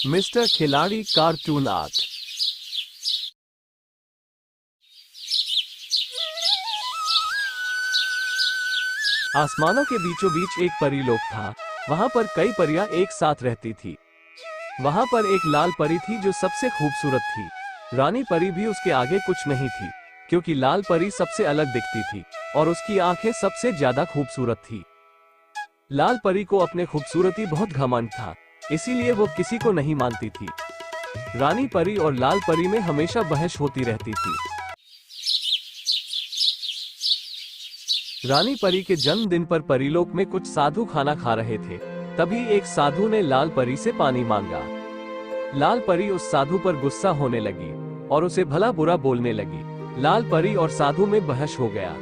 Mister खिलाड़ी cartoon art. आसमानों के बीचों बीच एक परीलोक था। वहां पर कई परियां एक साथ रहती थी। वहां पर एक लाल परी थी जो सबसे खूबसूरत थी। रानी परी भी उसके आगे कुछ नहीं थी, क्योंकि लाल परी सबसे अलग दिखती थी और उसकी आंखें सबसे ज्यादा खूबसूरत थी। लाल परी को अपने खूबसूरती बहुत घमंड था, इसीलिए वो किसी को नहीं मानती थी। रानी परी और लाल परी में हमेशा बहस होती रहती थी। रानी परी के जन्मदिन पर परीलोक में कुछ साधु खाना खा रहे थे। तभी एक साधु ने लाल परी से पानी मांगा। लाल परी उस साधु पर गुस्सा होने लगी और उसे भला बुरा बोलने लगी। लाल परी और साधु में बहस हो गया।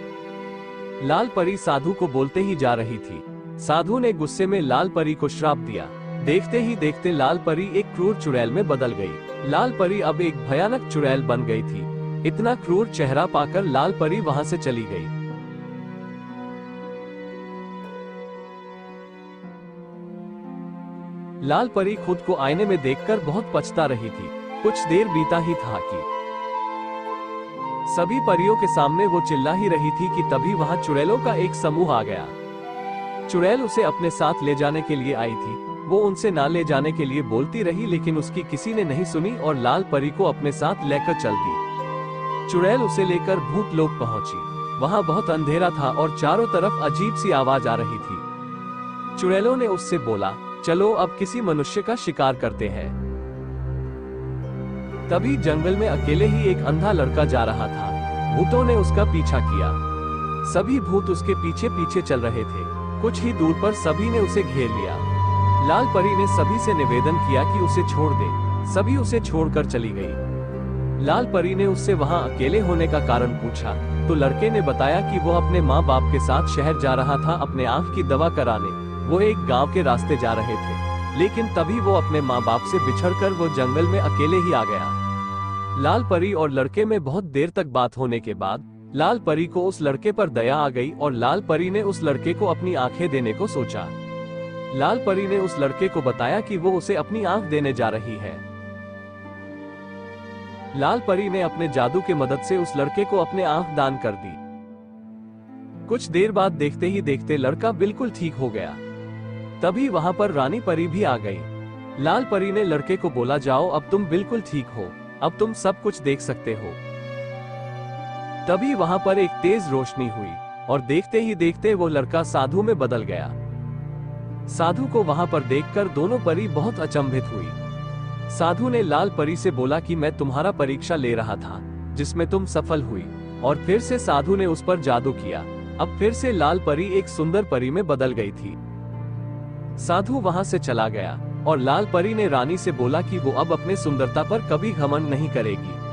लाल परी साधु को बोलते ही जा रही थी। साधु ने गुस्से में लाल परी को श्राप दिया। देखते ही देखते लाल परी एक क्रूर चुड़ैल में बदल गई। लाल परी अब एक भयानक चुड़ैल बन गई थी। इतना क्रूर चेहरा पाकर लाल परी वहां से चली गई। लाल परी खुद को आईने में देखकर बहुत पछता रही थी। कुछ देर बीता ही था कि सभी परियों के सामने वो चिल्ला ही रही थी कि तभी वहां चुड़ैलों का एक समूह आ गया। चुड़ैल उसे अपने साथ ले जाने के लिए आई थी। वो उनसे ना ले जाने के लिए बोलती रही, लेकिन उसकी किसी ने नहीं सुनी और लाल परी को अपने साथ लेकर चल दी। चुड़ैल उसे लेकर भूतलोक पहुंची। वहां बहुत अंधेरा था और चारों तरफ अजीब सी आवाज आ रही थी। चुड़ैलों ने उससे बोला, चलो अब किसी मनुष्य का शिकार करते हैं। तभी जंगल में अकेले ही एक अंधा लड़का जा रहा था। भूतों ने उसका पीछा किया। सभी भूत उसके पीछे पीछे चल रहे थे। कुछ ही दूर पर सभी ने उसे घेर लिया। लाल परी ने सभी से निवेदन किया कि उसे छोड़ दे। सभी उसे छोड़कर चली गई। लाल परी ने उससे वहां अकेले होने का कारण पूछा, तो लड़के ने बताया कि वो अपने माँ बाप के साथ शहर जा रहा था अपने आंख की दवा कराने। वो एक गांव के रास्ते जा रहे थे, लेकिन तभी वो अपने माँ बाप से बिछड़कर वो जंगल में अकेले ही आ गया। लाल परी और लड़के में बहुत देर तक बात होने के बाद लाल परी को उस लड़के पर दया आ गई और लाल परी ने उस लड़के को अपनी आंखें देने को सोचा। लाल परी ने उस लड़के को बताया कि वो उसे अपनी आंख देने जा रही है। लाल परी ने अपने जादू की मदद से उस लड़के को अपने आंख दान कर दी। कुछ देर बाद देखते ही देखते लड़का बिल्कुल ठीक हो गया। तभी वहां पर रानी परी भी आ गई। लाल परी ने लड़के को बोला, जाओ अब तुम बिल्कुल ठीक हो, अब तुम सब कुछ देख सकते हो। तभी वहां पर एक तेज रोशनी हुई और देखते ही देखते वो लड़का साधु में बदल गया। साधु को वहां पर देखकर दोनों परी बहुत अचंभित हुई। साधु ने लाल परी से बोला कि मैं तुम्हारा परीक्षा ले रहा था, जिसमें तुम सफल हुई। और फिर से साधु ने उस पर जादू किया। अब फिर से लाल परी एक सुंदर परी में बदल गई थी। साधु वहां से चला गया और लाल परी ने रानी से बोला कि वो अब अपने सुंदरता पर कभी घमंड नहीं करेगी।